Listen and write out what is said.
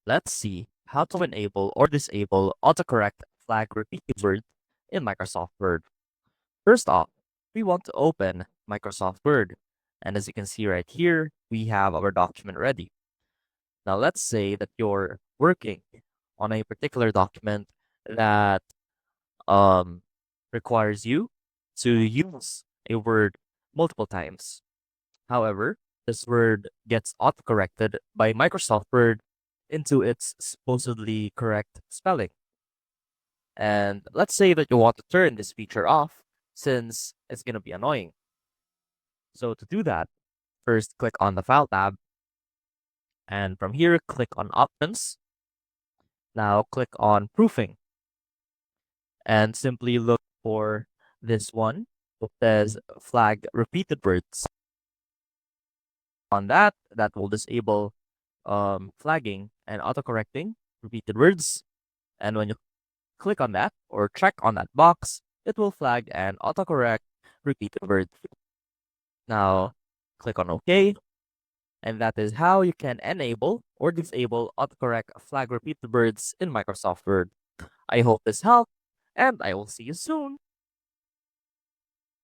Let's see how to enable or disable autocorrect flag repeated words in Microsoft Word. First off, we want to open Microsoft Word. And as you can see right here, we have our document ready. Now let's say that you're working on a particular document that um, requires you to use a word multiple times. However, this word gets autocorrected by Microsoft Word into its supposedly correct spelling. And let's say that you want to turn this feature off since it's going to be annoying. So to do that, first click on the File tab, and from here, click on Options. Now click on Proofing, and simply look for this one that says Flag Repeated Words. On that will disable flagging and autocorrecting repeated words. And when you click on that or check on that box, it will flag and autocorrect repeated words. Now, click on OK. And that is how you can enable or disable autocorrect flag repeated words in Microsoft Word. I hope this helped, and I will see you soon.